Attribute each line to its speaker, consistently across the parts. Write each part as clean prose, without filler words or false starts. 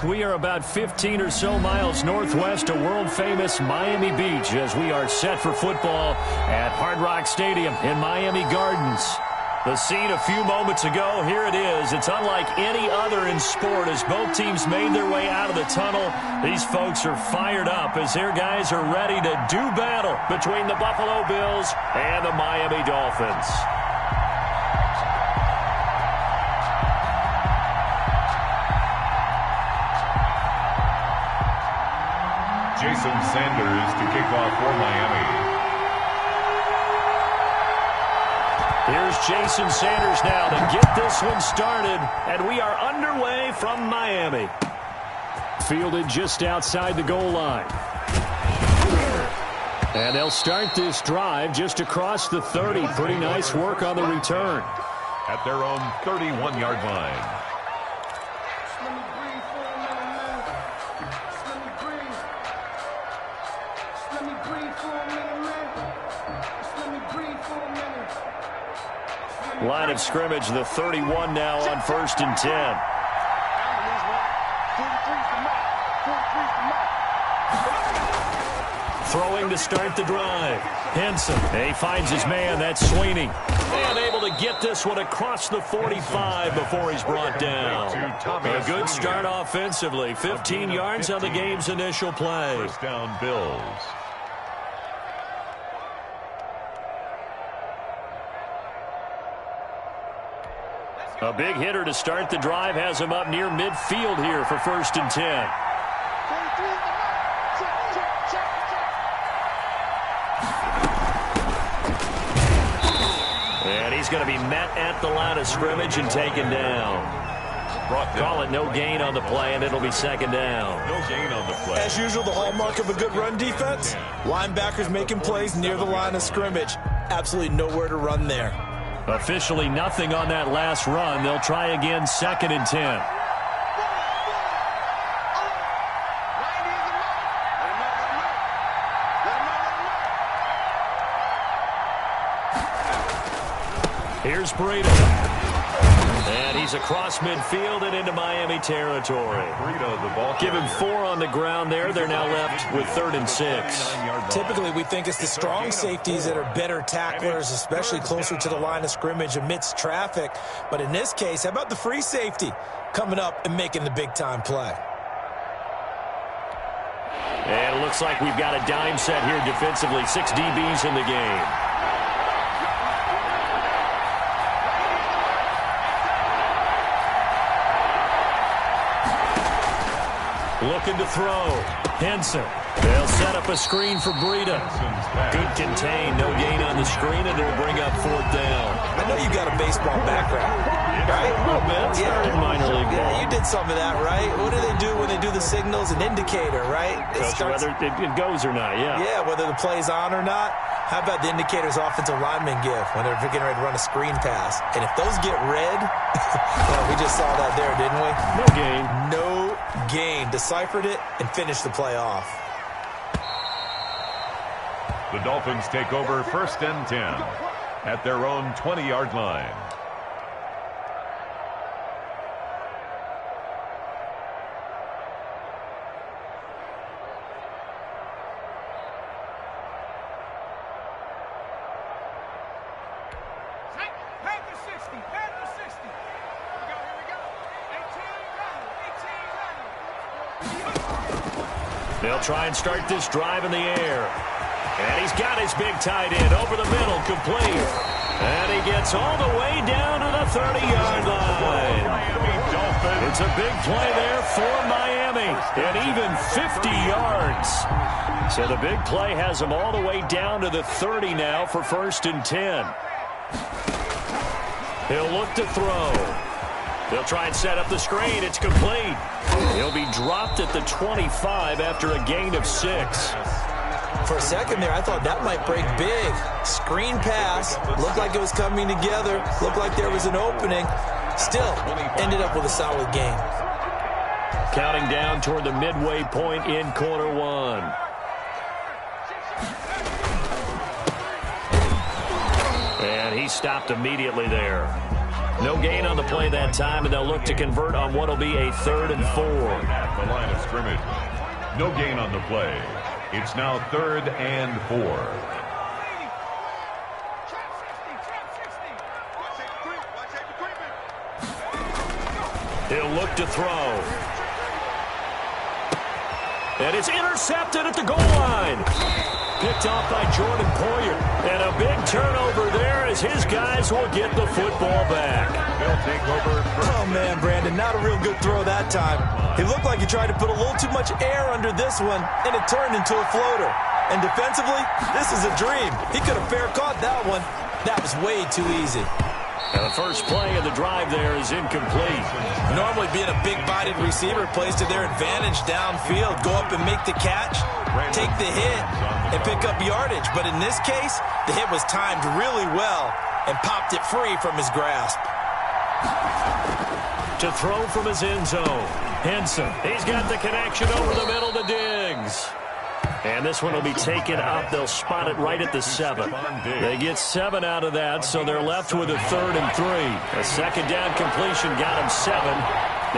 Speaker 1: We are about 15 or so miles northwest of world-famous Miami Beach as we are set for football at Hard Rock Stadium in Miami Gardens. The scene a few moments ago, here it is. It's unlike any other in sport as both teams made their way out of the tunnel. These folks are fired up as their guys are ready to do battle between the Buffalo Bills and the Miami Dolphins.
Speaker 2: Jason Sanders to kick off for Miami.
Speaker 1: Here's Jason Sanders now to get this one started, and we are underway from Miami. Fielded just outside the goal line. And they'll start this drive just across the 30. Pretty nice work on the return.
Speaker 2: At their own 31-yard line.
Speaker 1: Line of scrimmage, the 31 now on 1st and 10. Throwing to start the drive. Henson, he finds his man, that's Sweeney. And able to get this one across the 45 before he's brought down. A good start offensively. 15 yards on the game's initial play.
Speaker 2: First down, Bills.
Speaker 1: A big hitter to start the drive has him up near midfield here for 1st and 10. And he's going to be met at the line of scrimmage and taken down. Call it no gain on the play, and it'll be 2nd down.
Speaker 2: No gain on the play.
Speaker 3: As usual, the hallmark of a good run defense, linebackers making plays near the line of scrimmage. Absolutely nowhere to run there.
Speaker 1: Officially nothing on that last run. They'll try again 2nd and 10. Here's Breida. And he's across midfield and into Miami territory. Give him 4 on the ground there. They're now left with 3rd and 6.
Speaker 3: Typically, we think it's the strong safeties that are better tacklers, especially closer to the line of scrimmage amidst traffic. But in this case, how about the free safety coming up and making the big-time play?
Speaker 1: And it looks like we've got a dime set here defensively. 6 DBs in the game. Looking to throw. Henson. They'll set up a screen for Breida. Good contain. No gain on the screen, and it'll bring up 4th down.
Speaker 3: I know you got a baseball background, right?
Speaker 1: A little bit. Started minor league ball.
Speaker 3: Yeah, you did some of that, right? What do they do when they do the signals? An indicator, right?
Speaker 1: Whether it goes or not, yeah.
Speaker 3: Yeah, whether the play's on or not. How about the indicators offensive linemen give when they're getting ready to run a screen pass? And if those get red, well, we just saw that there, didn't we?
Speaker 1: No gain.
Speaker 3: No gain. Deciphered it and finished the play off.
Speaker 2: The Dolphins take over 1st and 10 at their own 20-yard line.
Speaker 1: They'll try and start this drive in the air. And he's got his big tight end over the middle, complete. And he gets all the way down to the 30-yard line. It's a big play there for Miami, and even 50 yards. So the big play has him all the way down to the 30 now for 1st and 10. He'll look to throw. They'll try and set up the screen. It's complete. He'll be dropped at the 25 after a gain of 6.
Speaker 3: For a second there, I thought that might break big. Screen pass. Looked like it was coming together. Looked like there was an opening. Still, ended up with a solid game.
Speaker 1: Counting down toward the midway point in quarter 1. And he stopped immediately there. No gain on the play that time, and they'll look to convert on what will be a 3rd and 4.
Speaker 2: At the line of scrimmage. No gain on the play. It's now 3rd and 4.
Speaker 1: He'll look to throw. And it's intercepted at the goal line. Picked off by Jordan Poyer. And a big turnover there as his guys will get the football back.
Speaker 2: They'll take over.
Speaker 3: Oh, man, Brandon, not a real good throw that time. He looked like he tried to put a little too much air under this one, and it turned into a floater. And defensively, this is a dream. He could have fair caught that one. That was way too easy.
Speaker 1: And the first play of the drive there is incomplete.
Speaker 3: Normally being a big-bodied receiver plays to their advantage downfield. Go up and make the catch, take the hit, and pick up yardage. But in this case, the hit was timed really well and popped it free from his grasp.
Speaker 1: To throw from his end zone. Henson, he's got the connection over the middle to Diggs. And this one will be taken up. They'll spot it right at the 7. They get 7 out of that, so they're left with a 3rd and 3. A second down completion got him 7.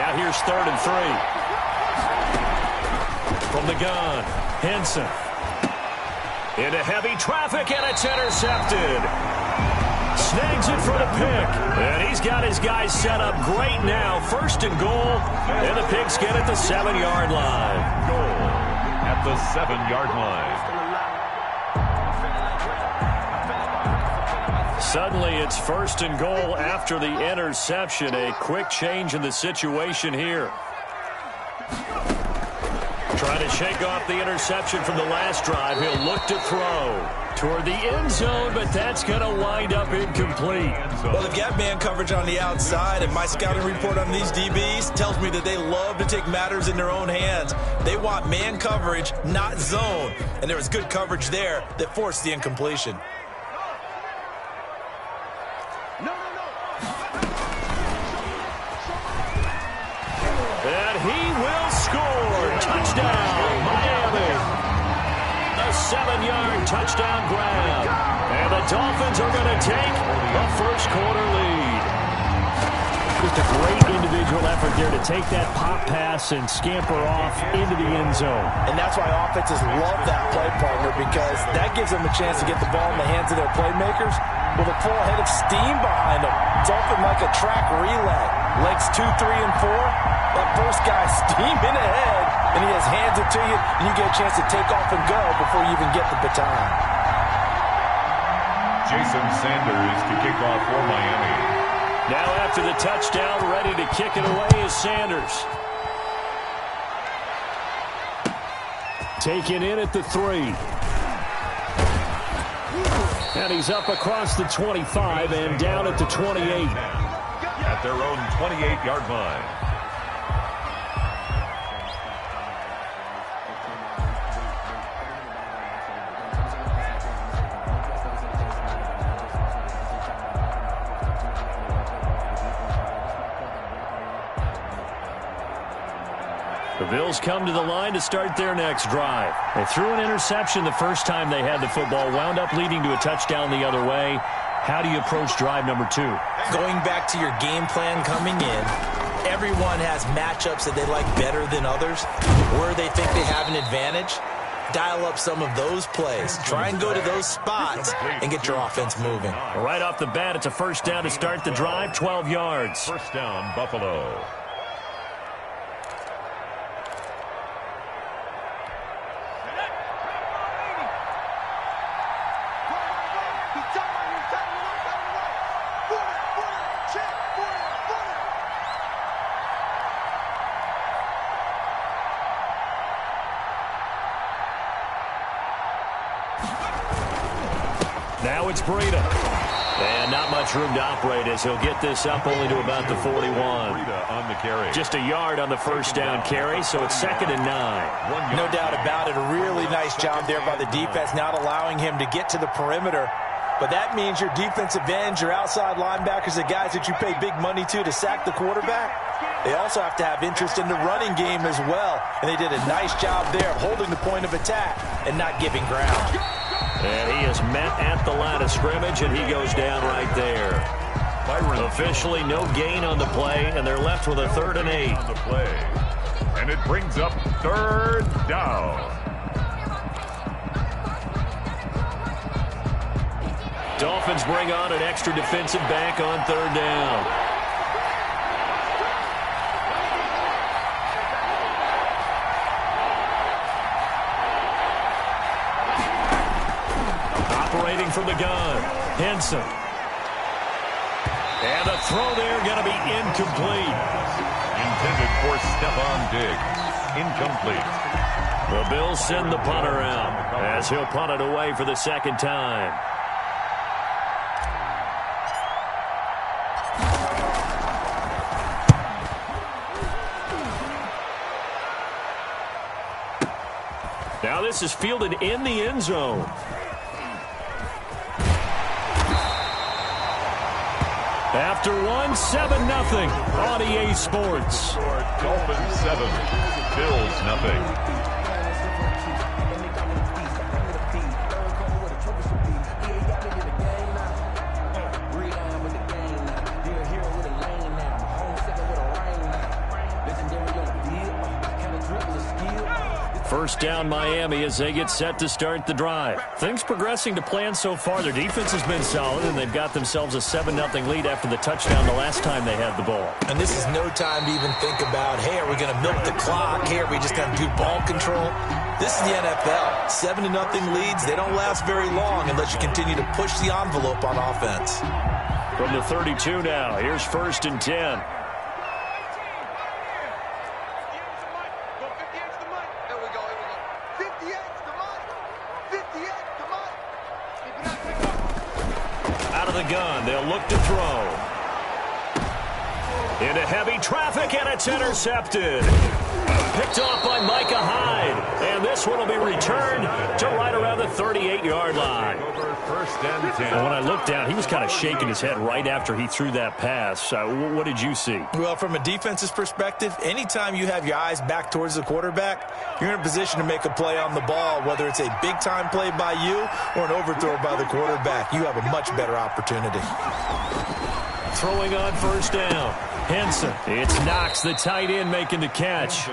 Speaker 1: Now here's 3rd and 3. From the gun, Henson. Into heavy traffic, and it's intercepted. Snags it for the pick. And he's got his guys set up great now. 1st and goal, and the Pigs get at the 7-yard line.
Speaker 2: Goal at the 7-yard line.
Speaker 1: Suddenly it's 1st and goal after the interception. A quick change in the situation here. Trying to shake off the interception from the last drive. He'll look to throw toward the end zone, but that's going to wind up incomplete.
Speaker 3: Well, they've got man coverage on the outside, and my scouting report on these DBs tells me that they love to take matters in their own hands. They want man coverage, not zone, and there was good coverage there that forced the incompletion.
Speaker 1: And he will score. Touchdown, Miami. A 7-yard touchdown grab. And the Dolphins are going to take a first-quarter lead. Just a great individual effort there to take that pop pass and scamper off into the end zone.
Speaker 3: And that's why offenses love that play partner, because that gives them a chance to get the ball in the hands of their playmakers with a full head of steam behind them. It's often like a track relay. Legs 2, 3, and 4. That first guy steaming ahead, and he has hands it to you, and you get a chance to take off and go before you even get the baton.
Speaker 2: Jason Sanders to kick off for Miami.
Speaker 1: Now after the touchdown, ready to kick it away is Sanders. Taken in at the 3. And he's up across the 25 and down at the 28.
Speaker 2: At their own 28-yard line.
Speaker 1: The Bills come to the line to start their next drive. They threw an interception the first time they had the football, wound up leading to a touchdown the other way. How do you approach drive number 2?
Speaker 3: Going back to your game plan coming in, everyone has matchups that they like better than others, where they think they have an advantage. Dial up some of those plays. Try and go to those spots and get your offense moving.
Speaker 1: Right off the bat, it's a first down to start the drive, 12 yards.
Speaker 2: First down, Buffalo.
Speaker 1: Now it's Breida. And not much room to operate as he'll get this up only to about the 41.
Speaker 2: Breida on the carry.
Speaker 1: Just a yard on the first down carry, so it's 2nd and 9.
Speaker 3: No doubt about it. A really nice job there by the defense, not allowing him to get to the perimeter. But that means your defensive ends, your outside linebackers, the guys that you pay big money to sack the quarterback, they also have to have interest in the running game as well. And they did a nice job there of holding the point of attack and not giving ground.
Speaker 1: And he is met at the line of scrimmage, and he goes down right there. Officially no gain on the play, and they're left with a 3rd and 8.
Speaker 2: On the play. And it brings up 3rd down.
Speaker 1: Dolphins bring on an extra defensive back on 3rd down. Operating from the gun, Henson. And the throw there going to be incomplete.
Speaker 2: Intended for Stephon Diggs. Incomplete.
Speaker 1: The Bills send the punter out as he'll punt it away for the 2nd time. Now this is fielded in the end zone. After one, 7-0 on EA Sports.
Speaker 2: Dolphins 7, Bills nothing.
Speaker 1: First down Miami as they get set to start the drive. Things progressing to plan so far. Their defense has been solid, and they've got themselves a 7-0 lead after the touchdown the last time they had the ball.
Speaker 3: And this is no time to even think about, hey, are we going to milk the clock? Hey, are we just going to do ball control? This is the NFL. 7-0 leads, they don't last very long unless you continue to push the envelope on offense.
Speaker 1: From the 32 now, here's 1st and 10. Gun. They'll look to throw. Into heavy traffic, and it's intercepted. Picked off by Micah Hyde. And this one will be returned to right around the 38-yard line.
Speaker 2: Over 1st and 10.
Speaker 1: And when I looked down, he was kind of shaking his head right after he threw that pass. What did you see?
Speaker 3: Well, from a defense's perspective, anytime you have your eyes back towards the quarterback, you're in a position to make a play on the ball, whether it's a big-time play by you or an overthrow by the quarterback. You have a much better opportunity.
Speaker 1: Throwing on 1st down. Henson. It's Knox, the tight end, making the catch.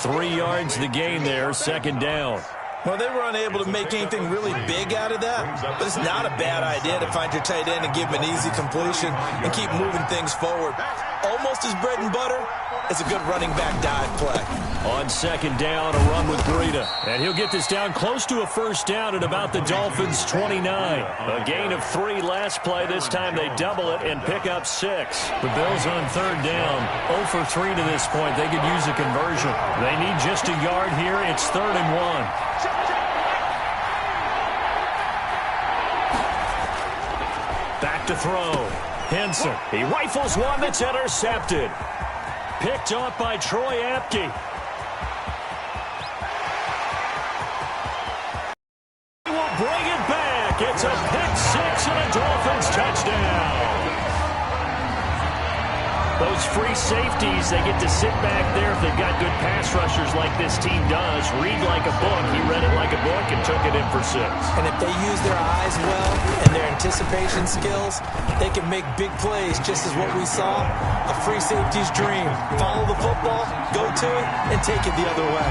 Speaker 1: 3 yards the gain there, 2nd down.
Speaker 3: Well, they were unable to make anything really big out of that, but it's not a bad idea to find your tight end and give him an easy completion and keep moving things forward. Almost as bread and butter as a good running back dive play.
Speaker 1: On 2nd down, a run with Breida. And he'll get this down close to a 1st down at about the Dolphins' 29. A gain of 3 last play. This time they double it and pick up 6. The Bills on 3rd down, 0 for 3 to this point. They could use a conversion. They need just a yard here. It's 3rd and 1. Back to throw. Henson. He rifles one that's intercepted. Picked off by Troy Apke. He will bring it back. It's a pick-6 and a Dolphins touchdown. Those free safeties, they get to sit back there if they've got good pass rushers like this team does. Read like a book. He read it like a book and took it in for 6.
Speaker 3: And if they use their eyes well and their anticipation skills, they can make big plays, just as what we saw. A free safety's dream. Follow the football, go to it, and take it the other way.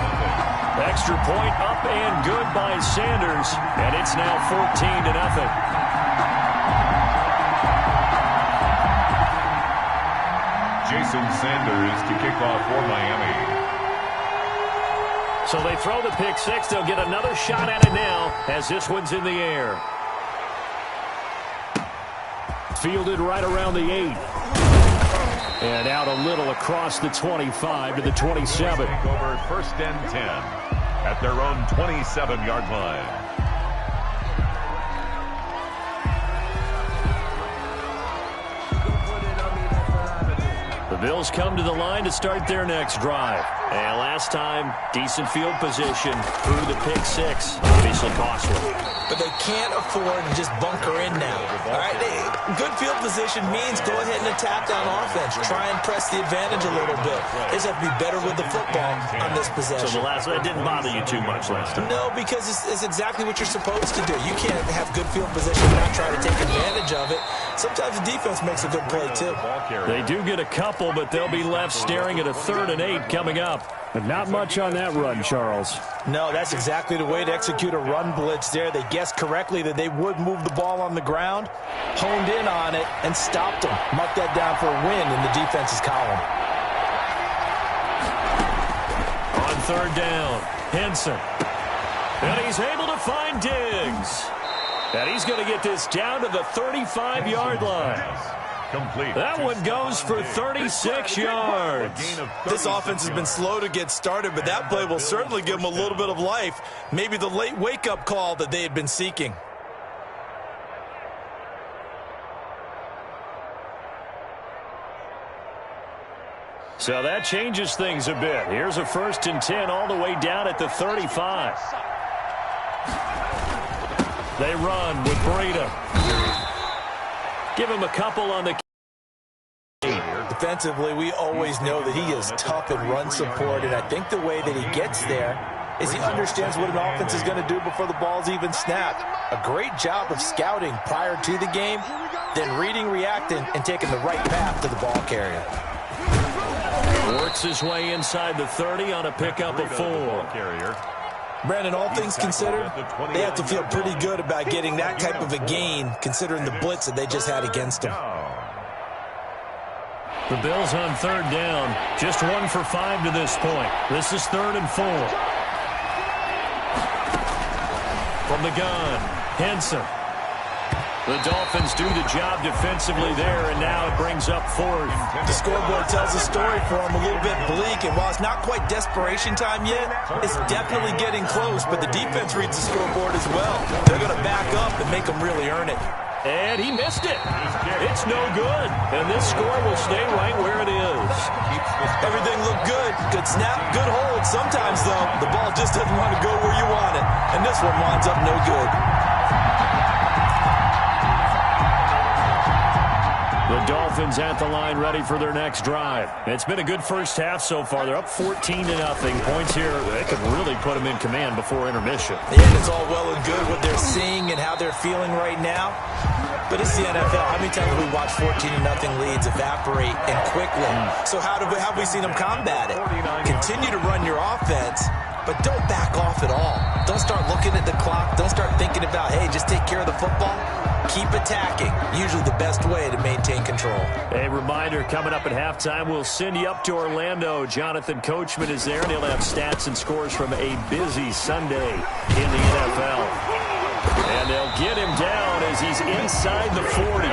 Speaker 1: Extra point up and good by Sanders. And it's now 14-0.
Speaker 2: Jason Sanders to kick off for Miami.
Speaker 1: So they throw the pick-6. They'll get another shot at it now as this one's in the air. Fielded right around the 8. And out a little across the 25 to the 27.
Speaker 2: Over 1st and 10 at their own 27-yard line.
Speaker 1: The Bills come to the line to start their next drive. And last time, decent field position through the pick six. Obviously costly.
Speaker 3: But they can't afford to just bunker in now. All right, good field position means go ahead and attack on offense. Try and press the advantage a little bit. They just have to be better with the football on this possession.
Speaker 1: So the last one didn't bother you too much last time?
Speaker 3: No, because it's exactly what you're supposed to do. You can't have good field position and not try to take advantage of it. Sometimes the defense makes a good play, too.
Speaker 1: They do get a couple, but they'll be left staring at a 3rd and 8 coming up. But not much on that run, Charles.
Speaker 3: No, that's exactly the way to execute a run blitz there. They guessed correctly that they would move the ball on the ground, honed in on it, and stopped them. Mark that down for a win in the defense's column.
Speaker 1: On 3rd down, Henson. And he's able to find Diggs. And he's going to get this down to the 35-yard line.
Speaker 2: Complete.
Speaker 1: That one goes for 36 yards.
Speaker 3: This offense has been slow to get started, but that play will certainly give them a little bit of life. Maybe the late wake-up call that they had been seeking.
Speaker 1: So that changes things a bit. Here's a 1st and 10 all the way down at the 35. They run with Breida. Give him a couple on the...
Speaker 3: Defensively, we always know that he is tough in run support, and I think the way that he gets there is he understands what an offense is going to do before the ball's even snapped. A great job of scouting prior to the game, then reading, reacting, and taking the right path to the ball carrier.
Speaker 1: Works his way inside the 30 on a pickup of 4.
Speaker 3: Brandon, all things considered, they have to feel pretty good about getting that type of a gain, considering the blitz that they just had against them.
Speaker 1: The Bills on 3rd down, just 1 for 5 to this point. This is 3rd and 4. From the gun, Henson. The Dolphins do the job defensively there, and now it brings up 4th.
Speaker 3: The scoreboard tells a story for them a little bit bleak, and while it's not quite desperation time yet, it's definitely getting close, but the defense reads the scoreboard as well. They're going to back up and make them really earn it.
Speaker 1: And he missed it. It's no good, and this score will stay right where it is.
Speaker 3: Everything looked good. Good snap, good hold. Sometimes, though, the ball just doesn't want to go where you want it, and this one winds up no good.
Speaker 1: The Dolphins at the line ready for their next drive. It's been a good first half so far. They're up 14-0. Points here, they could really put them in command before intermission.
Speaker 3: Yeah, it's all well and good what they're seeing and how they're feeling right now. But it's the NFL. How many times have we watched 14-0 leads evaporate and quickly? So how have we seen them combat it? Continue to run your offense, but don't back off at all. Don't start looking at the clock. Don't start thinking about, hey, just take care of the football. Keep attacking. Usually the best way to maintain control.
Speaker 1: A reminder, coming up at halftime, we'll send you up to Orlando. Jonathan Coachman is there, and he'll have stats and scores from a busy Sunday in the NFL. And they'll get him down as he's inside the 40.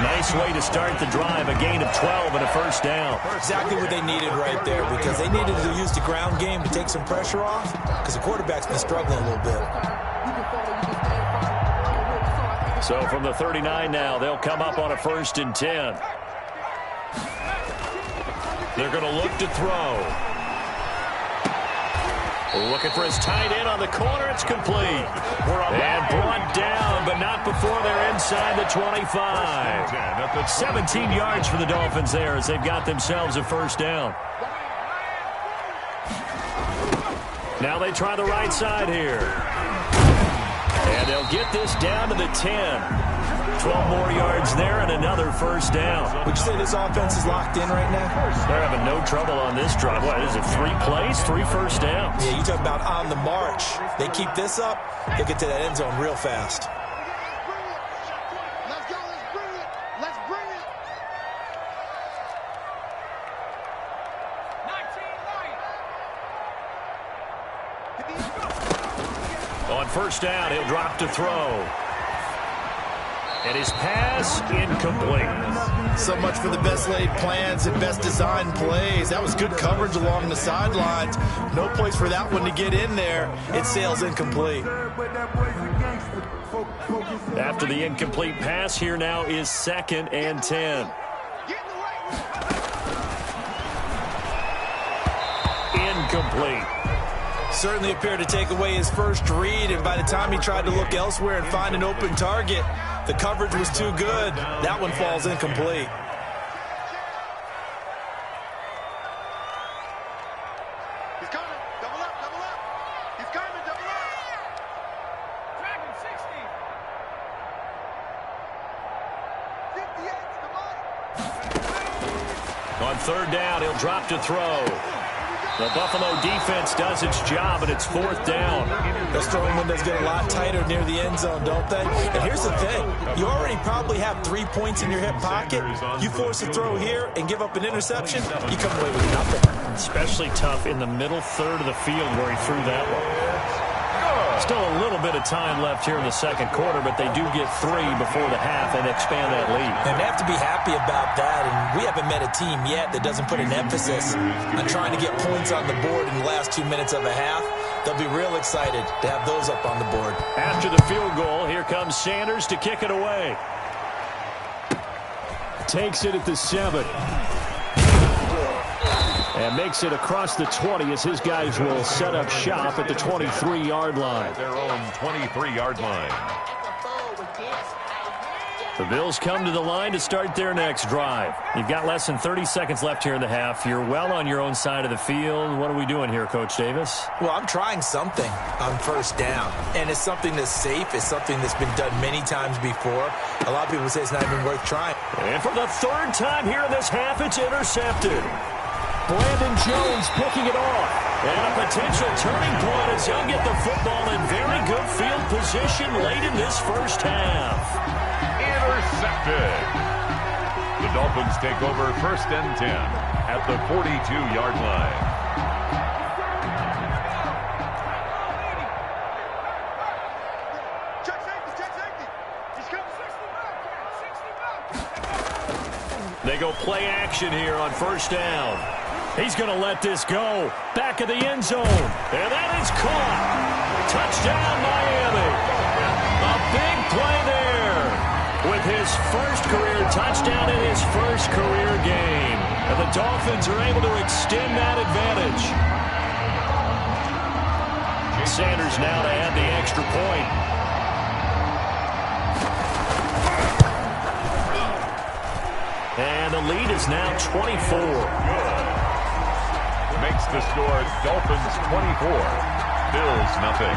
Speaker 1: Nice way to start the drive, a gain of 12 and a 1st down.
Speaker 3: Exactly what they needed right there, because they needed to use the ground game to take some pressure off, because the quarterback's been struggling a little bit.
Speaker 1: So from the 39 now, they'll come up on a 1st and 10. They're going to look to throw. Looking for his tight end on the corner. It's complete. And brought down, but not before they're inside the 25. 17 yards for the Dolphins there as they've got themselves a 1st down. Now they try the right side here. And they'll get this down to the 10. 12 more yards there and another 1st down.
Speaker 3: Would you say this offense is locked in right now?
Speaker 1: They're having no trouble on this drive. What is it, 3 plays, 3 1st downs?
Speaker 3: Yeah, you talk about on the march. They keep this up, they'll get to that end zone real fast.
Speaker 4: Let's go, let's bring it. Let's bring it. 19
Speaker 1: On 1st down, he'll drop to throw. And his pass incomplete.
Speaker 3: So much for the best laid plans and best designed plays. That was good coverage along the sidelines. No place for that one to get in there. It sails incomplete.
Speaker 1: After the incomplete pass, here now is 2nd and 10. incomplete.
Speaker 3: Certainly appeared to take away his first read, and by the time he tried to look elsewhere and find an open target, the coverage was too good. That one falls incomplete.
Speaker 4: He's coming. Double up, double up. He's coming, double up. Drag him, 60. 58 to the ball.
Speaker 1: On third down, he'll drop to throw. The Buffalo defense does its job, and it's fourth down.
Speaker 3: Those throwing windows get a lot tighter near the end zone, don't they? And here's the thing. You already probably have 3 points in your hip pocket. You force a throw here and give up an interception, you come away with nothing.
Speaker 1: Especially tough in the middle third of the field where he threw that one. Still a little bit of time left here in the second quarter, but they do get 3 before the half and expand that lead.
Speaker 3: And they have to be happy about that, and we haven't met a team yet that doesn't put an emphasis on trying to get points on the board in the last 2 minutes of a half. They'll be real excited to have those up on the board.
Speaker 1: After the field goal, here comes Sanders to kick it away. Takes it at the 7. And makes it across the 20 as his guys will set up shop at the 23-yard line.
Speaker 2: Their own 23-yard line.
Speaker 1: The Bills come to the line to start their next drive. You've got less than 30 seconds left here in the half. You're well on your own side of the field. What are we doing here, Coach Davis?
Speaker 3: Well, I'm trying something on first down, and it's something that's safe. It's something that's been done many times before. A lot of people say it's not even worth trying.
Speaker 1: And for the third time here in this half, it's intercepted. Brandon Jones picking it off. And a potential turning point as he'll get the football in very good field position late in this first half.
Speaker 2: Intercepted. The Dolphins take over first and 10 at the 42-yard line.
Speaker 4: Check safety, check safety. He's coming. 60 back.
Speaker 1: They go play action here on first down. He's going to let this go. Back of the end zone. And that is caught. Touchdown, Miami. A big play there with his first career touchdown in his first career game. And the Dolphins are able to extend that advantage. Sanders now to add the extra point. And the lead is now 24.
Speaker 2: Makes the score Dolphins 24, Bills nothing.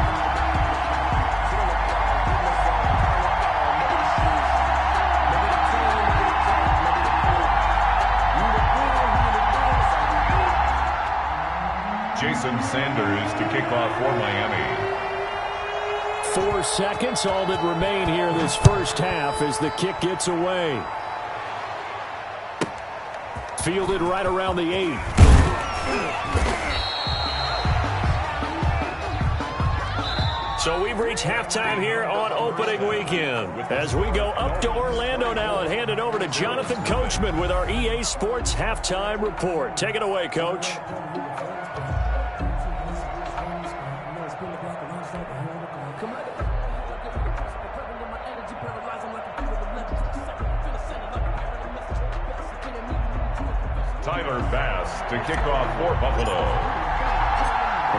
Speaker 2: Jason Sanders to kick off for Miami.
Speaker 1: 4 seconds, all that remain here in this first half as the kick gets away. Fielded right around the 8. So we've reached halftime here on opening weekend. As we go up to Orlando now and hand it over to Jonathan Coachman with our EA Sports Halftime Report. Take it away, Coach.
Speaker 2: Tyler Bass to kick off for Buffalo.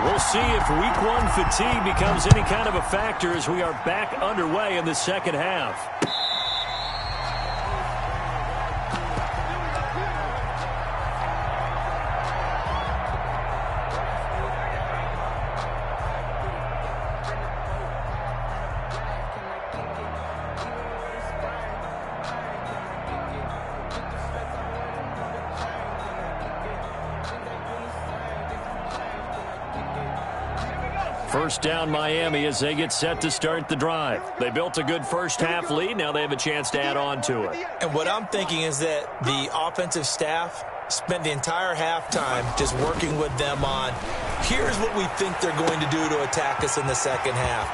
Speaker 1: We'll see if week 1 fatigue becomes any kind of a factor as we are back underway in the second half. First down Miami as they get set to start the drive. They built a good first half lead. Now they have a chance to add on to it.
Speaker 3: And what I'm thinking is that the offensive staff spent the entire halftime just working with them on, here's what we think they're going to do to attack us in the second half.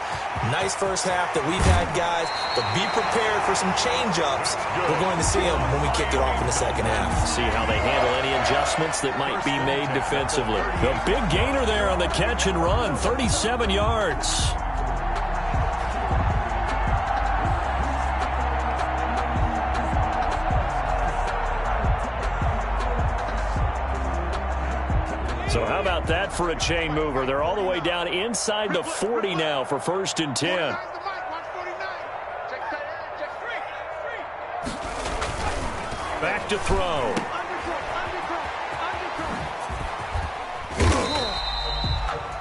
Speaker 3: Nice first half that we've had, guys, but be prepared for some change-ups. We're going to see them when we kick it off in the second half.
Speaker 1: See how they handle any adjustments that might be made defensively. The big gainer there on the catch and run, 37 yards. So how about that for a chain mover? They're all the way down inside the 40 now for 1st and 10. Back to throw.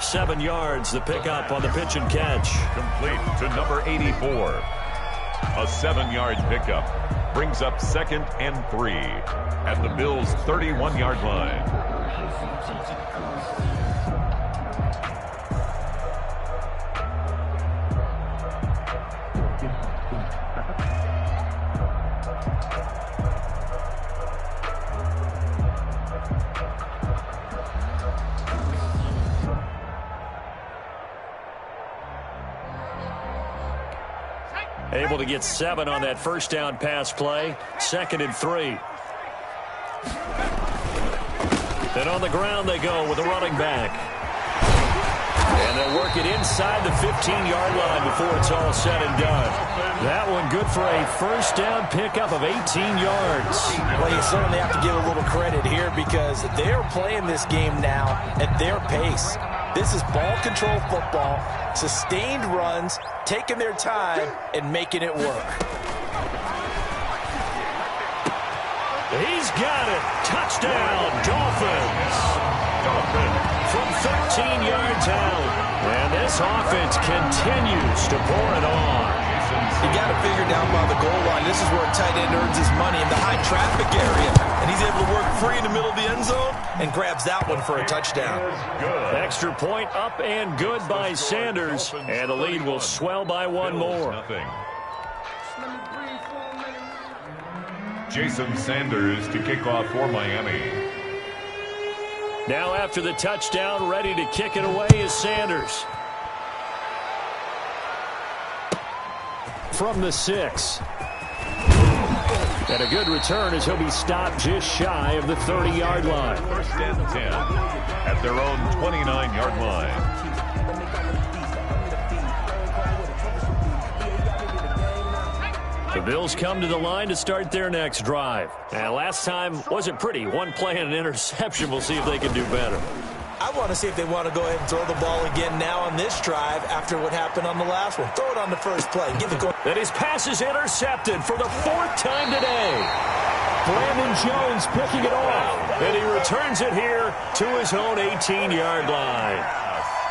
Speaker 1: Seven yards, the pickup on the pitch and catch.
Speaker 2: Complete to number 84. A 7-yard pickup brings up 2nd and 3 at the Bills' 31-yard line.
Speaker 1: Able to get 7 on that first down pass play. 2nd and 3. And on the ground they go with a running back. And they'll work it inside the 15-yard line before it's all said and done. That one good for a first down pickup of 18 yards.
Speaker 3: Well, you certainly have to give a little credit here because they're playing this game now at their pace. This is ball control football, sustained runs, taking their time, and making it work.
Speaker 1: He's got it. Touchdown, Dolphins. From 13 yards out. And this offense continues to pour it on.
Speaker 3: You got to figure down by the goal line. This is where a tight end earns his money in the high traffic area. And he's able to work free in the middle of the end zone and grabs that one for a touchdown.
Speaker 1: Extra point up and good by Sanders. And the lead will swell by one more.
Speaker 2: Jason Sanders to kick off for Miami.
Speaker 1: Now after the touchdown, ready to kick it away is Sanders. From the 6. And a good return as he'll be stopped just shy of the 30-yard line.
Speaker 2: 1st and 10 at their own 29-yard line.
Speaker 1: The Bills come to the line to start their next drive. And last time wasn't pretty. One play and an interception. We'll see if they can do better.
Speaker 3: I want to see if they want to go ahead and throw the ball again now on this drive after what happened on the last one. Throw it on the first play. Give it go.
Speaker 1: And his pass is intercepted for the 4th time today. Brandon Jones picking it off. And he returns it here to his own 18-yard line.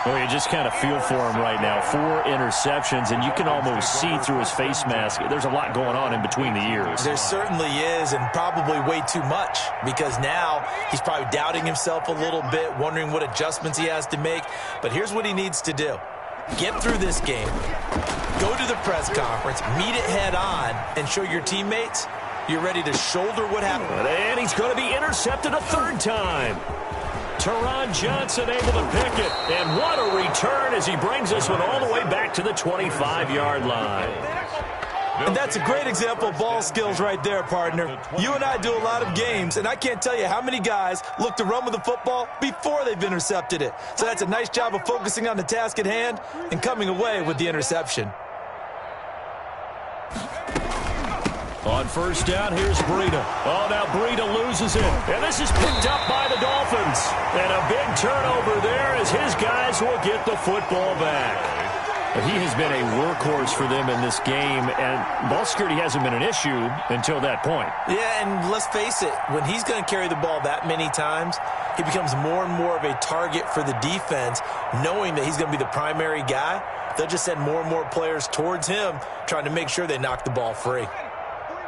Speaker 1: Well, you just kind of feel for him right now. 4 interceptions, and you can almost see through his face mask. There's a lot going on in between the ears.
Speaker 3: There certainly is, and probably way too much, because now he's probably doubting himself a little bit, wondering what adjustments he has to make. But here's what he needs to do. Get through this game. Go to the press conference, meet it head on, and show your teammates you're ready to shoulder what happened.
Speaker 1: And he's going to be intercepted a 3rd time. Teron Johnson able to pick it. And what a return as he brings this one all the way back to the 25-yard line.
Speaker 3: And that's a great example of ball skills right there, partner. You and I do a lot of games, and I can't tell you how many guys look to run with the football before they've intercepted it. So that's a nice job of focusing on the task at hand and coming away with the interception.
Speaker 1: On 1st down, here's Breida. Oh, now Breida loses it. And this is picked up by the Dolphins. And a big turnover there as his guys will get the football back. But he has been a workhorse for them in this game, and ball security hasn't been an issue until that point.
Speaker 3: Yeah, and let's face it, when he's going to carry the ball that many times, he becomes more and more of a target for the defense, knowing that he's going to be the primary guy. They'll just send more and more players towards him, trying to make sure they knock the ball free.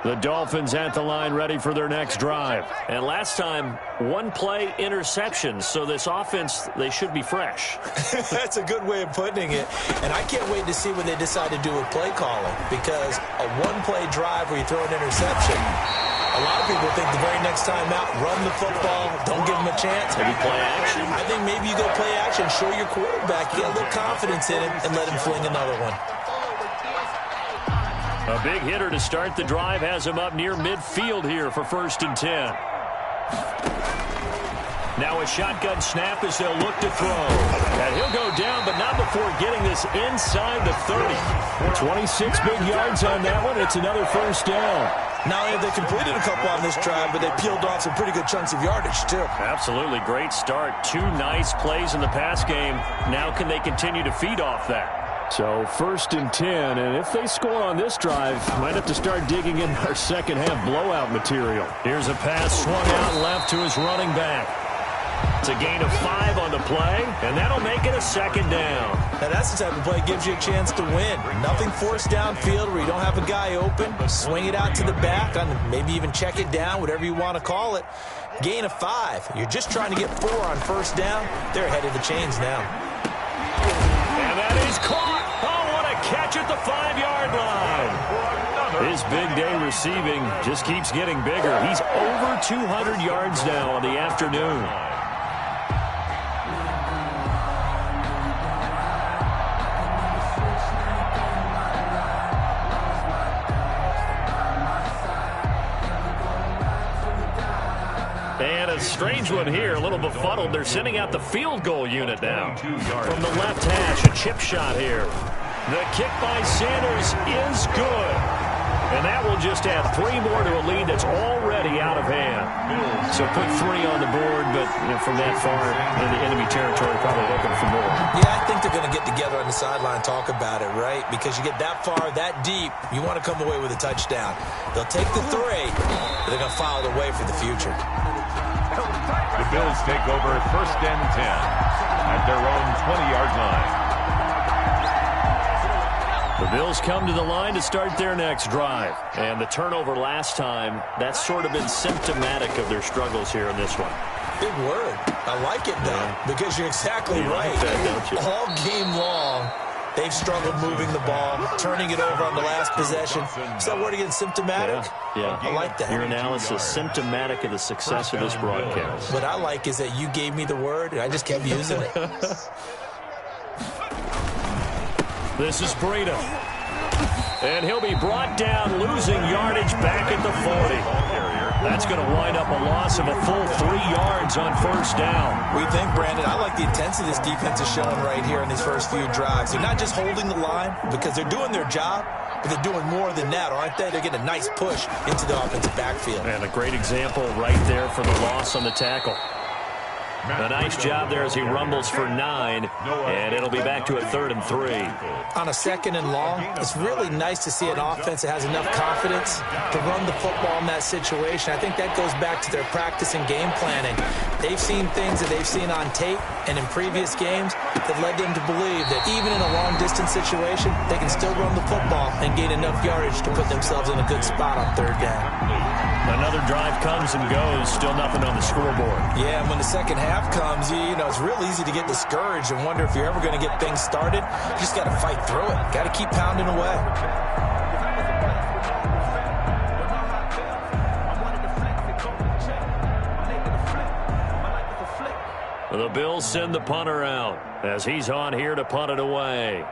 Speaker 1: The Dolphins at the line ready for their next drive. And last time, 1-play interceptions. So this offense, they should be fresh.
Speaker 3: That's a good way of putting it. And I can't wait to see what they decide to do with play calling. Because a 1-play drive where you throw an interception, a lot of people think the very next time out, run the football, don't give them a chance.
Speaker 1: Maybe play action.
Speaker 3: I think maybe you go play action, show your quarterback, get a little confidence in him, and let him fling another one.
Speaker 1: A big hitter to start the drive has him up near midfield here for 1st and 10. Now a shotgun snap as they'll look to throw. And he'll go down, but not before getting this inside the 30. 26 big yards on that one. It's another 1st down.
Speaker 3: Not only have they completed a couple on this drive, but they peeled off some pretty good chunks of yardage, too.
Speaker 1: Absolutely great start. 2 nice plays in the pass game. Now can they continue to feed off that? So 1st and 10, and if they score on this drive, might have to start digging in our second half blowout material. Here's a pass swung out left to his running back. It's a gain of 5 on the play, and that'll make it a 2nd down.
Speaker 3: Now that's the type of play that gives you a chance to win. Nothing forced downfield where you don't have a guy open. Swing it out to the back, maybe even check it down, whatever you want to call it. Gain of 5. You're just trying to get 4 on 1st down. They're ahead of the chains now.
Speaker 1: And that is caught. Oh, what a catch at the 5-yard line. His big day receiving just keeps getting bigger. He's over 200 yards now on the afternoon. And a strange one here, a little befuddled. They're sending out the field goal unit now. From the left hash, a chip shot here. The kick by Sanders is good. And that will just add 3 more to a lead that's already out of hand. So put 3 on the board, but from that far in the enemy territory, probably looking for more.
Speaker 3: Yeah, I think they're going to get together on the sideline and talk about it, right? Because you get that far, that deep, you want to come away with a touchdown. They'll take the 3, but they're going to file it away for the future.
Speaker 2: The Bills take over 1st and 10 at their own 20-yard line.
Speaker 1: The Bills come to the line to start their next drive. And the turnover last time, that's sort of been symptomatic of their struggles here in this one.
Speaker 3: Big word. I like it, though, because you're exactly right.
Speaker 1: Like that, don't you?
Speaker 3: All game long, they've struggled moving the ball, turning it over on the last possession. So that word again, symptomatic?
Speaker 1: Yeah.
Speaker 3: I like that.
Speaker 1: Your analysis, symptomatic of the success of this broadcast.
Speaker 3: What I like is that you gave me the word, and I just kept using it.
Speaker 1: This is Breida. And he'll be brought down, losing yardage back at the 40. That's going to wind up a loss of a full 3 yards on 1st down.
Speaker 3: We think, Brandon, I like the intensity this defense is showing right here in these first few drives. They're not just holding the line because they're doing their job, but they're doing more than that, aren't they? They're getting a nice push into the offensive backfield.
Speaker 1: And a great example right there for the loss on the tackle. A nice job there as he rumbles for 9, and it'll be back to a 3rd and 3.
Speaker 3: On a 2nd and long, it's really nice to see an offense that has enough confidence to run the football in that situation. I think that goes back to their practice and game planning. They've seen things that they've seen on tape and in previous games that led them to believe that even in a long-distance situation, they can still run the football and gain enough yardage to put themselves in a good spot on 3rd down.
Speaker 1: Another drive comes and goes, still nothing on the scoreboard.
Speaker 3: Yeah, and when the second half comes, you know, it's real easy to get discouraged and wonder if you're ever going to get things started. You just got to fight through it. Got to keep pounding away.
Speaker 1: The Bills send the punter out as he's on here to punt it away.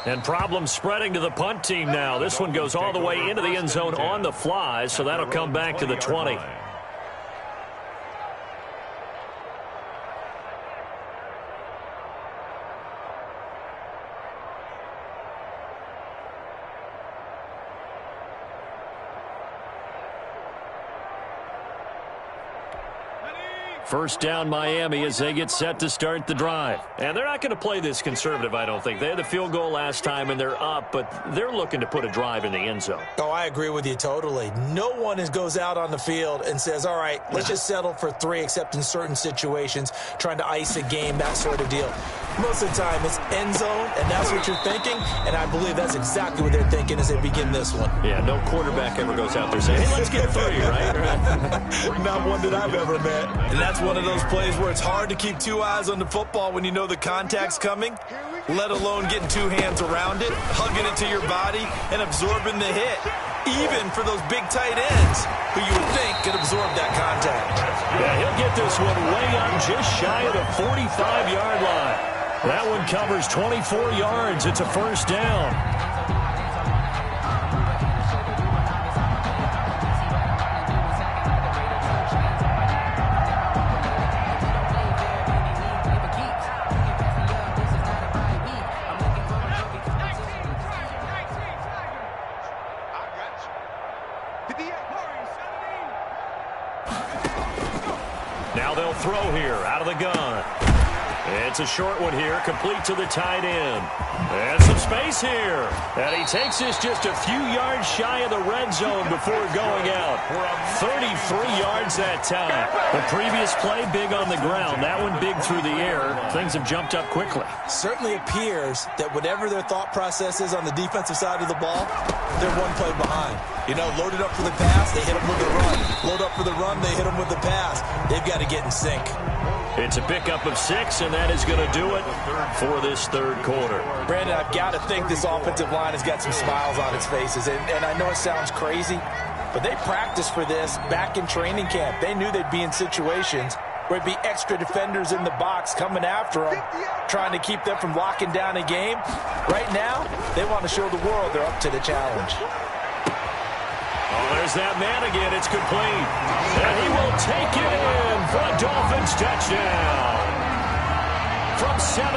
Speaker 1: And problems spreading to the punt team now. This one goes all the way into the end zone on the fly, so that'll come back to the 20. First down Miami as they get set to start the drive. And they're not going to play this conservative, I don't think. They had the field goal last time, and they're up, but they're looking to put a drive in the end zone.
Speaker 3: Oh, I agree with you totally. No one goes out on the field and says, all right, let's just settle for 3, except in certain situations, trying to ice a game, that sort of deal. Most of the time, it's end zone, and that's what you're thinking, and I believe that's exactly what they're thinking as they begin this one.
Speaker 1: Yeah, no quarterback ever goes out there saying, hey, let's get 3, right?
Speaker 3: Not one that I've ever met. And that's one of those plays where it's hard to keep 2 eyes on the football when you know the contact's coming, let alone getting 2 hands around it, hugging it to your body, and absorbing the hit. Even for those big tight ends who you would think could absorb that contact.
Speaker 1: Yeah, he'll get this one way up just shy of the 45-yard line. That one covers 24 yards. It's a first down. Now they'll throw here out of the gun. It's a short one here, complete to the tight end. And some space here. And he takes this just a few yards shy of the red zone before going out. 33 yards that time. The previous play, big on the ground. That one big through the air. Things have jumped up quickly.
Speaker 3: Certainly appears that whatever their thought process is on the defensive side of the ball, they're one play behind. You know, loaded up for the pass, they hit them with the run. Load up for the run, they hit them with the pass. They've got to get in sync.
Speaker 1: It's a pickup of 6, and that is going to do it for this third quarter.
Speaker 3: Brandon, I've got to think this offensive line has got some smiles on its faces. And I know it sounds crazy, but they practiced for this back in training camp. They knew they'd be in situations where it'd be extra defenders in the box coming after them, trying to keep them from locking down a game. Right now, they want to show the world they're up to the challenge.
Speaker 1: Oh, there's that man again. It's complete. And he will take it in for a Dolphins touchdown. From 17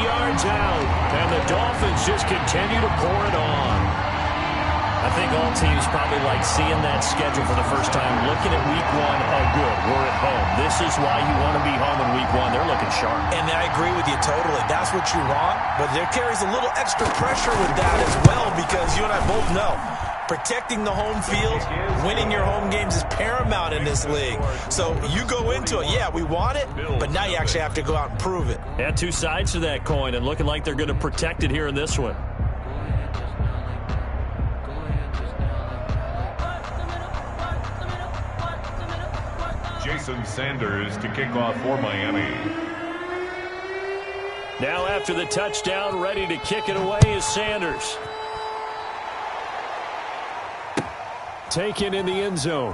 Speaker 1: yards out. And the Dolphins just continue to pour it on. I think all teams probably like seeing that schedule for the first time, looking at week 1. Oh, good, we're at home. This is why you want to be home in week 1. They're looking sharp.
Speaker 3: And I agree with you totally. That's what you want. But there carries a little extra pressure with that as well, because you and I both know protecting the home field, winning your home games is paramount in this league. So you go into it, yeah, we want it, but now you actually have to go out and prove it.
Speaker 1: Yeah, two sides to that coin, and looking like they're going to protect it here in this one.
Speaker 2: Jason Sanders to kick off for Miami.
Speaker 1: Now after the touchdown, ready to kick it away is Sanders. Taken in the end zone.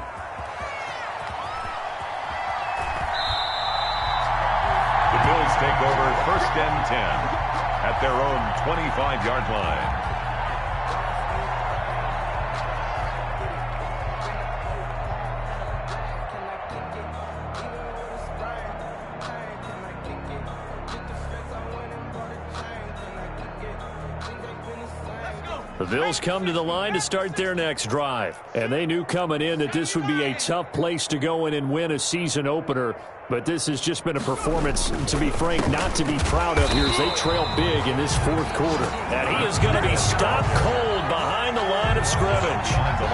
Speaker 2: The Bills take over 1st and 10 at their own 25-yard line.
Speaker 1: The Bills come to the line to start their next drive. And they knew coming in that this would be a tough place to go in and win a season opener. But this has just been a performance, to be frank, not to be proud of here as they trail big in this fourth quarter. And he is going to be stopped cold behind the line of scrimmage.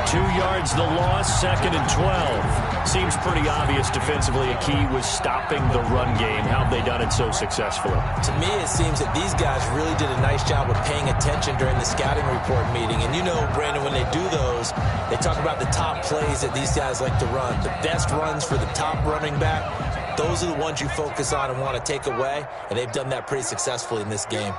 Speaker 1: 2 yards the loss, 2nd and 12. Seems pretty obvious defensively a key was stopping the run game. How have they done it so successfully?
Speaker 3: To me, it seems that these guys really did a nice job of paying attention during the scouting report meeting. And you know, Brandon, when they do those, they talk about the top plays that these guys like to run. The best runs for the top running back. Those are the ones you focus on and want to take away, and they've done that pretty successfully in this game.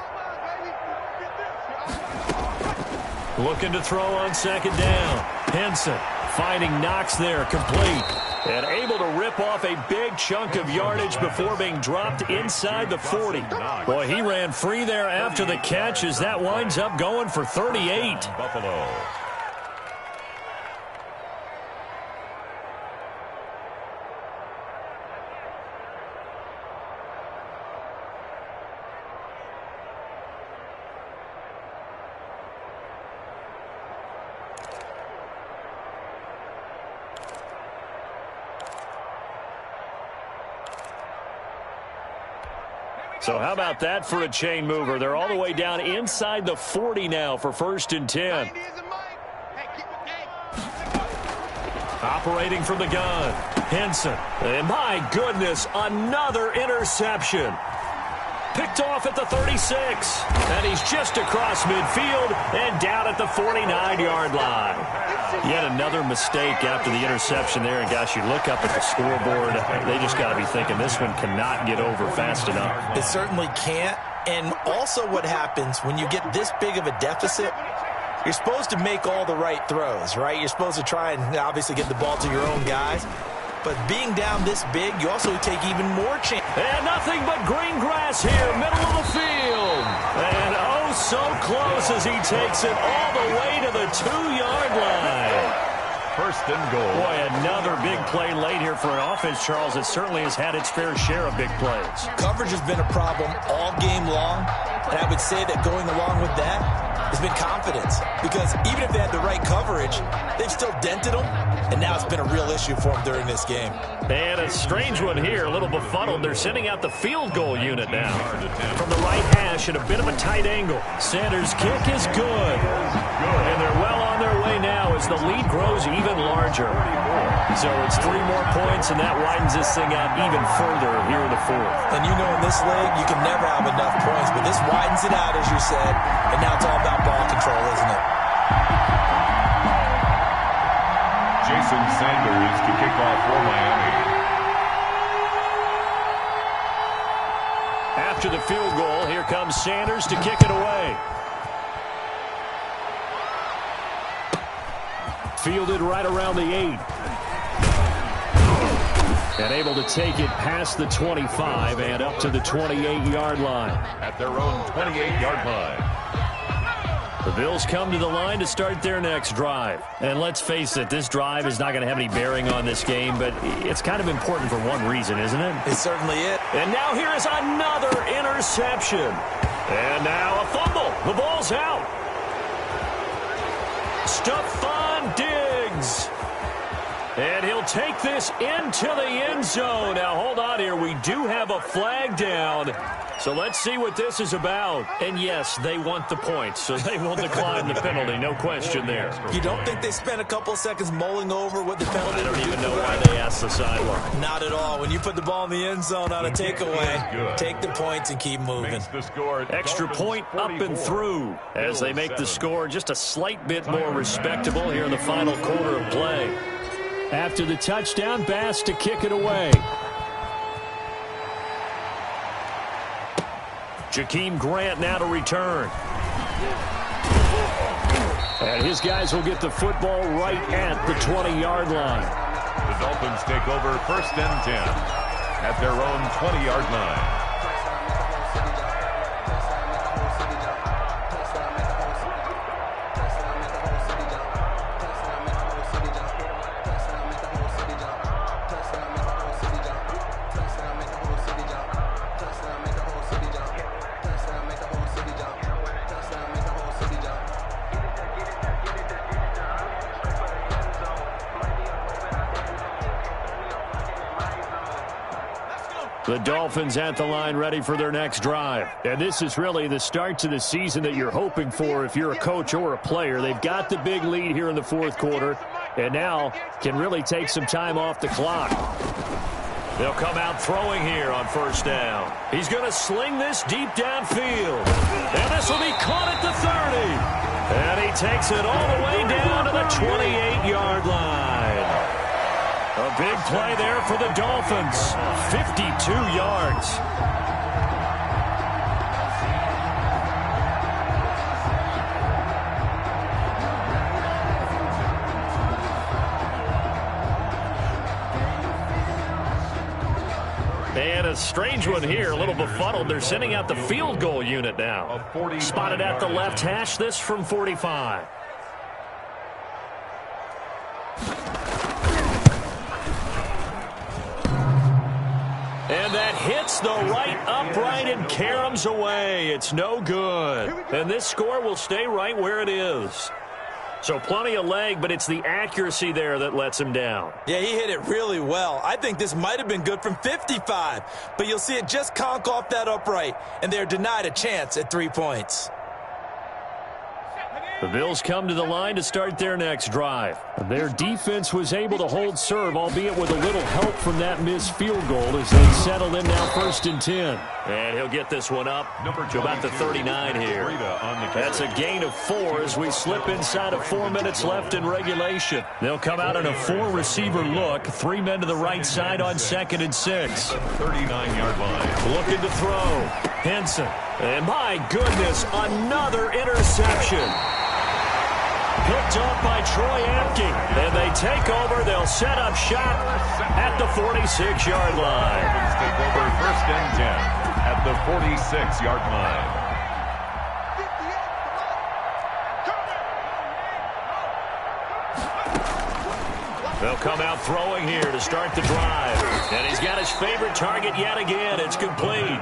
Speaker 1: Looking to throw on 2nd down. Henson finding Knox there, complete. And able to rip off a big chunk of yardage before being dropped inside the 40. Boy, he ran free there after the catch as that winds up going for 38.
Speaker 2: Buffalo.
Speaker 1: So how about that for a chain mover? They're all the way down inside the 40 now for 1st and 10. Operating from the gun, Henson. And my goodness, another interception. Picked off at the 36. And he's just across midfield and down at the 49-yard line. Yet another mistake after the interception there. And, gosh, you look up at the scoreboard, they just got to be thinking this one cannot get over fast enough.
Speaker 3: It certainly can't. And also what happens when you get this big of a deficit, you're supposed to make all the right throws, right? You're supposed to try and obviously get the ball to your own guys. But being down this big, you also take even more chance.
Speaker 1: And nothing but green grass here, middle of the field. And oh, so close as he takes it all the way to the 2-yard line.
Speaker 2: 1st and goal.
Speaker 1: Boy, another big play late here for an offense, Charles, that certainly has had its fair share of big plays.
Speaker 3: Coverage has been a problem all game long. And I would say that going along with that has been confidence. Because even if they had the right coverage, they've still dented them, and now it's been a real issue for them during this game.
Speaker 1: And a strange one here, a little befuddled. They're sending out the field goal unit now. From the right hash at a bit of a tight angle. Sanders' kick is good. And they're well on their way now as the lead grows even larger. So it's 3 more points, and that widens this thing out even further here in the fourth.
Speaker 3: And you know in this league, you can never have enough points, but this widens it out, as you said, and now it's all about ball control, isn't it?
Speaker 2: Jason Sanders to kick off for Miami.
Speaker 1: After the field goal, here comes Sanders to kick it away. Fielded right around the 8. And able to take it past the 25 and up to the 28-yard line.
Speaker 2: At their own 28-yard line.
Speaker 1: The Bills come to the line to start their next drive. And let's face it, this drive is not going to have any bearing on this game, but it's kind of important for one reason, isn't it?
Speaker 3: It's certainly it.
Speaker 1: And now here is another interception. And now a fumble. The ball's out. Stephon Diggs. And he'll take this into the end zone. Now, hold on here. We do have a flag down. So let's see what this is about. And, yes, they want the points, so they will decline the penalty. No question there.
Speaker 3: You don't think they spent a couple seconds mulling over what the penalty
Speaker 1: I
Speaker 3: would
Speaker 1: don't
Speaker 3: do
Speaker 1: even
Speaker 3: for
Speaker 1: know why
Speaker 3: that?
Speaker 1: they asked the sideline.
Speaker 3: Not at all. When you put the ball in the end zone on a takeaway, take the points and keep moving.
Speaker 2: Makes the score
Speaker 1: Extra
Speaker 2: Dolphins
Speaker 1: point up
Speaker 2: 44.
Speaker 1: and through as they make the
Speaker 2: 7.
Speaker 1: score just a slight bit more respectable here in the final quarter of play. After the touchdown, Bass to kick it away. Jakeem Grant now to return. And his guys will get the football right at the 20-yard line.
Speaker 2: The Dolphins take over 1st and 10 at their own 20-yard line.
Speaker 1: The Dolphins at the line ready for their next drive. And this is really the start to the season that you're hoping for if you're a coach or a player. They've got the big lead here in the fourth quarter and now can really take some time off the clock. They'll come out throwing here on 1st down. He's going to sling this deep downfield. And this will be caught at the 30. And he takes it all the way down to the 28-yard line. A big play there for the Dolphins. 52 yards. And a strange one here, a little befuddled. They're sending out the field goal unit now. Spotted at the left hash, this from 45. And that hits the right upright and caroms away. It's no good. And this score will stay right where it is. So plenty of leg, but it's the accuracy there that lets him down.
Speaker 3: Yeah, he hit it really well. I think this might have been good from 55, but you'll see it just conk off that upright, and they're denied a chance at 3 points.
Speaker 1: The Bills come to the line to start their next drive. Their defense was able to hold serve, albeit with a little help from that missed field goal as they settle in now 1st and 10. And he'll get this one up to about the 39 here. That's a gain of 4 as we slip inside of 4 minutes left in regulation. They'll come out in a 4-receiver look. 3 men to the right side on 2nd and 6.
Speaker 2: 39-yard line.
Speaker 1: Looking to throw. Henson. And my goodness, another interception. Picked up by Troy Apke. And they take over. They'll set up shop at the 46-yard line.
Speaker 2: Dolphins take over 1st and 10 at the 46-yard line.
Speaker 1: They'll come out throwing here to start the drive. And he's got his favorite target yet again. It's complete.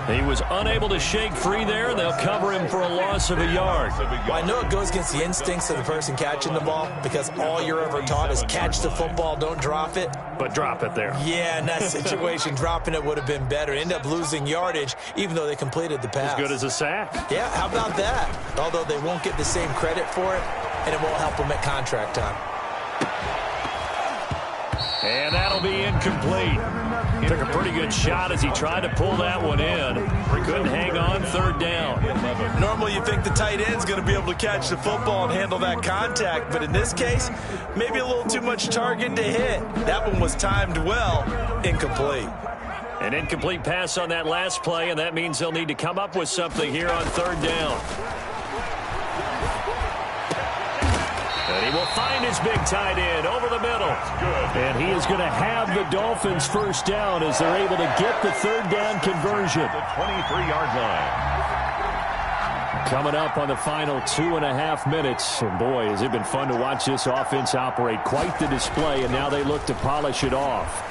Speaker 1: He was unable to shake free there, and they'll cover him for a loss of a yard.
Speaker 3: Well, I know it goes against the instincts of the person catching the ball because all you're ever taught is catch the football, don't drop it.
Speaker 1: But drop it there.
Speaker 3: Yeah, in that situation, dropping it would have been better. End up losing yardage, even though they completed the pass.
Speaker 1: As good as a sack.
Speaker 3: Yeah, how about that? Although they won't get the same credit for it, and it won't help them at contract time.
Speaker 1: And that'll be incomplete. Took a pretty good shot as he tried to pull that one in. He couldn't hang on, third down.
Speaker 3: Normally you think the tight end's going to be able to catch the football and handle that contact, but in this case, maybe a little too much target to hit. That one was timed well, incomplete.
Speaker 1: An incomplete pass on that last play, and that means they'll need to come up with something here on third down. And he will find his big tight end over the middle. And he is going to have the Dolphins first down as they're able to get the third down conversion.
Speaker 2: The 23-yard line.
Speaker 1: Coming up on the final 2.5 minutes. And boy, has it been fun to watch this offense operate. Quite the display, and now they look to polish it off.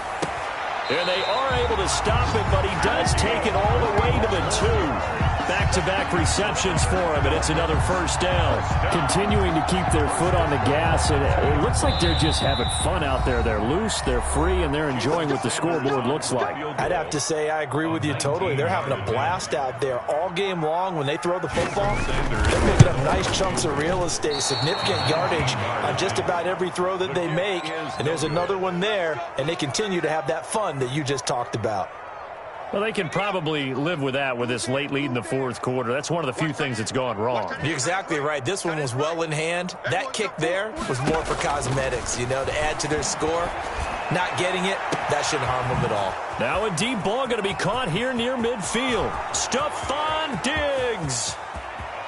Speaker 1: And they are able to stop it, but he does take it all the way to the 2. Back-to-back receptions for him, and it's another first down. Continuing to keep their foot on the gas, and it looks like they're just having fun out there. They're loose, they're free, and they're enjoying what the scoreboard looks like.
Speaker 3: I'd have to say I agree with you totally. They're having a blast out there all game long when they throw the football. They're picking up nice chunks of real estate, significant yardage on just about every throw that they make, and there's another one there, and they continue to have that fun that you just talked about.
Speaker 1: Well, they can probably live with that with this late lead in the fourth quarter. That's one of the few things that's gone wrong.
Speaker 3: You're exactly right. This one was well in hand. That kick there was more for cosmetics, you know, to add to their score. Not getting it, that shouldn't harm them at all.
Speaker 1: Now a deep ball going to be caught here near midfield. Stephon Diggs.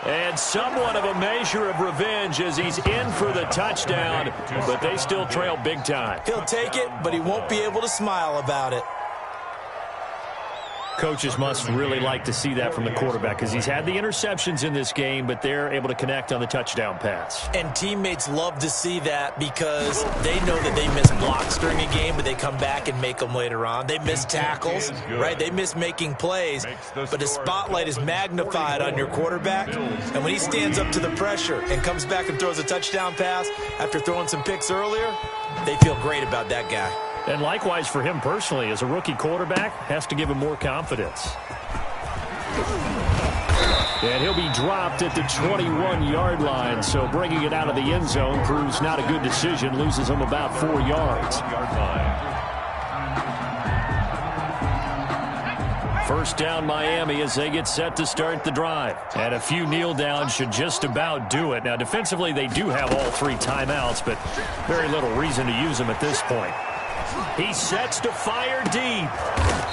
Speaker 1: And somewhat of a measure of revenge as he's in for the touchdown, but they still trail big time.
Speaker 3: He'll take it, but he won't be able to smile about it.
Speaker 1: Coaches must really like to see that from the quarterback because he's had the interceptions in this game, but they're able to connect on the touchdown pass.
Speaker 3: And teammates love to see that because they know that they miss blocks during a game, but they come back and make them later on. They miss tackles, right? They miss making plays, but the spotlight is magnified on your quarterback. And when he stands up to the pressure and comes back and throws a touchdown pass after throwing some picks earlier, they feel great about that guy.
Speaker 1: And likewise for him personally, as a rookie quarterback, has to give him more confidence. And he'll be dropped at the 21-yard line, so bringing it out of the end zone proves not a good decision, loses him about 4 yards. First down Miami as they get set to start the drive. And a few kneel downs should just about do it. Now defensively they do have all 3 timeouts, but very little reason to use them at this point. He sets to fire deep.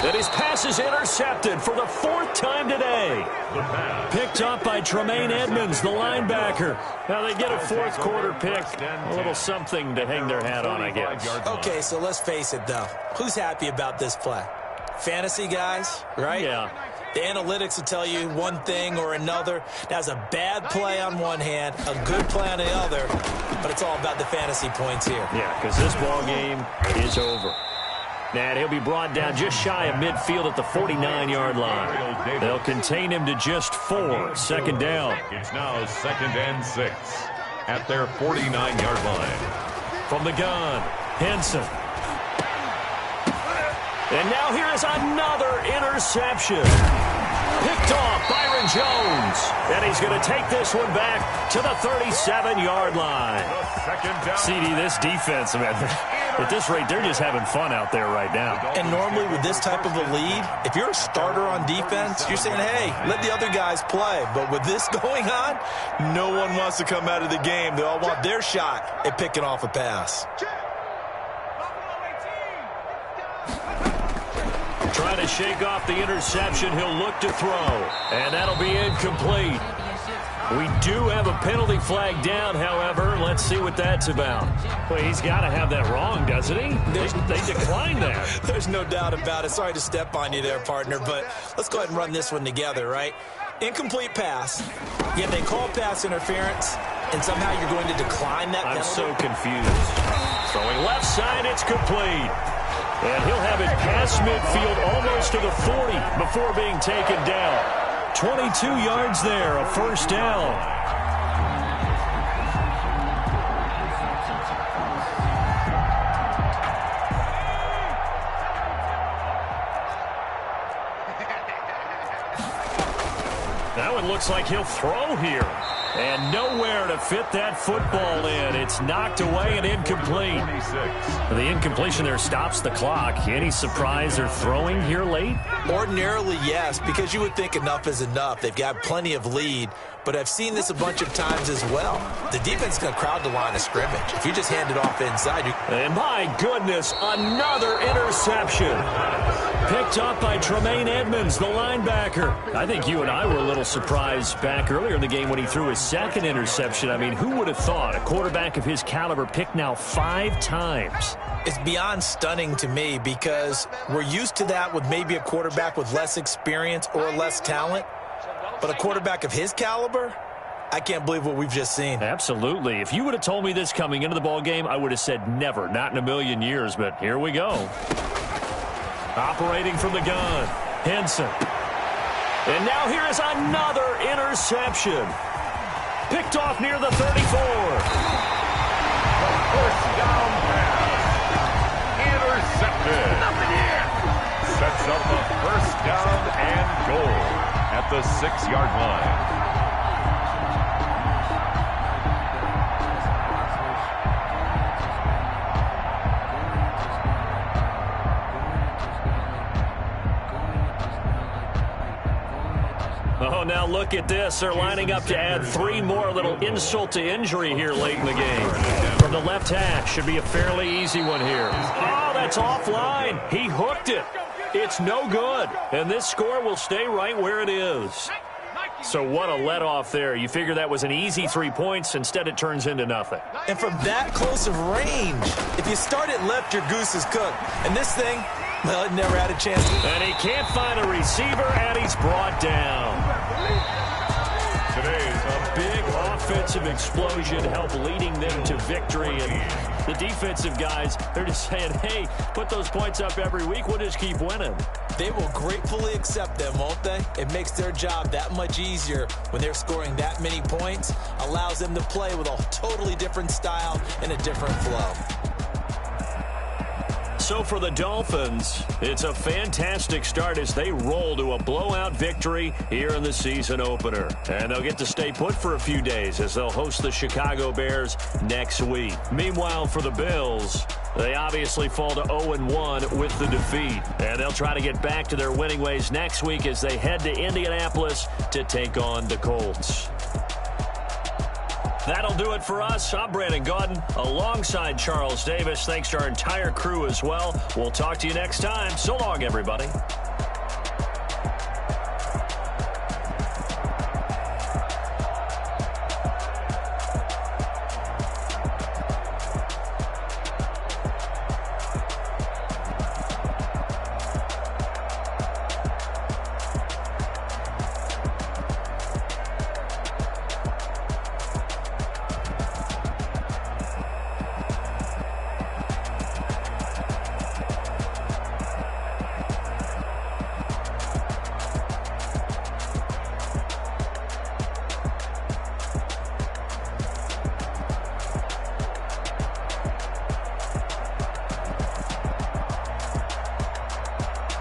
Speaker 1: And his pass is intercepted for the 4th time today. Picked up by Tremaine Edmonds, the linebacker. Now they get a fourth quarter pick. A little something to hang their hat on, I guess.
Speaker 3: Okay, so let's face it, though. Who's happy about this play? Fantasy guys, right?
Speaker 1: Yeah.
Speaker 3: The analytics will tell you one thing or another. That's a bad play on one hand, a good play on the other, but it's all about the fantasy points here.
Speaker 1: Yeah, because this ball game is over. And he'll be brought down just shy of midfield at the 49-yard line. They'll contain him to just 4. Second down.
Speaker 2: It's now 2nd and 6 at their 49-yard line.
Speaker 1: From the gun, Henson. And now here is another interception. Picked off Byron Jones. And he's going to take this one back to the 37-yard line. CD, this defense, man, at this rate, they're just having fun out there right now.
Speaker 3: And normally with this type of a lead, if you're a starter on defense, you're saying, hey, let the other guys play. But with this going on, no one wants to come out of the game. They all want their shot at picking off a pass.
Speaker 1: Trying to shake off the interception. He'll look to throw. And that'll be incomplete. We do have a penalty flag down, however. Let's see what that's about. Well, he's got to have that wrong, doesn't he? They declined that.
Speaker 3: There's no doubt about it. Sorry to step on you there, partner, but let's go ahead and run this one together, right? Incomplete pass. Yet they call pass interference, and somehow you're going to decline that penalty.
Speaker 1: I'm so confused. Throwing left side, it's complete. And he'll have it past midfield almost to the 40 before being taken down. 22 yards there, a first down. That one looks like he'll throw here. And nowhere to fit that football in. It's knocked away and incomplete.
Speaker 2: 26.
Speaker 1: The incompletion there stops the clock. Any surprise they're throwing here late?
Speaker 3: Ordinarily, yes, because you would think enough is enough. They've got plenty of lead, but I've seen this a bunch of times as well. The defense is going to crowd the line of scrimmage. If you just hand it off inside,
Speaker 1: And my goodness, another interception. Picked up by Tremaine Edmonds, the linebacker. I think you and I were a little surprised back earlier in the game when he threw his second interception. I mean, who would have thought a quarterback of his caliber picked now 5 times?
Speaker 3: It's beyond stunning to me because we're used to that with maybe a quarterback with less experience or less talent. But a quarterback of his caliber, I can't believe what we've just seen.
Speaker 1: Absolutely. If you would have told me this coming into the ball game, I would have said never, not in a million years. But here we go. Operating from the gun, Henson. And now here is another interception. Picked off near the 34.
Speaker 2: First down pass. Intercepted. Nothing here. Sets up a first down and goal at the 6-yard line.
Speaker 1: Oh, now look at this. They're lining up to add 3 more. A little insult to injury here late in the game. From the left hash, should be a fairly easy one here. Oh, that's offline. He hooked it. It's no good. And this score will stay right where it is. So what a let-off there. You figure that was an easy 3 points. Instead, it turns into nothing.
Speaker 3: And from that close of range, if you start it left, your goose is cooked. And this thing, well, it never had a chance.
Speaker 1: And he can't find a receiver, and he's brought down.
Speaker 2: Today's
Speaker 1: A big offensive explosion helped leading them to victory. And the defensive guys, they're just saying, hey, put those points up every week. We'll just keep winning.
Speaker 3: They will gratefully accept them, won't they? It makes their job that much easier when they're scoring that many points. Allows them to play with a totally different style and a different flow.
Speaker 1: So for the Dolphins, it's a fantastic start as they roll to a blowout victory here in the season opener. And they'll get to stay put for a few days as they'll host the Chicago Bears next week. Meanwhile, for the Bills, they obviously fall to 0-1 with the defeat. And they'll try to get back to their winning ways next week as they head to Indianapolis to take on the Colts. That'll do it for us. I'm Brandon Gaudin alongside Charles Davis. Thanks to our entire crew as well. We'll talk to you next time. So long, everybody.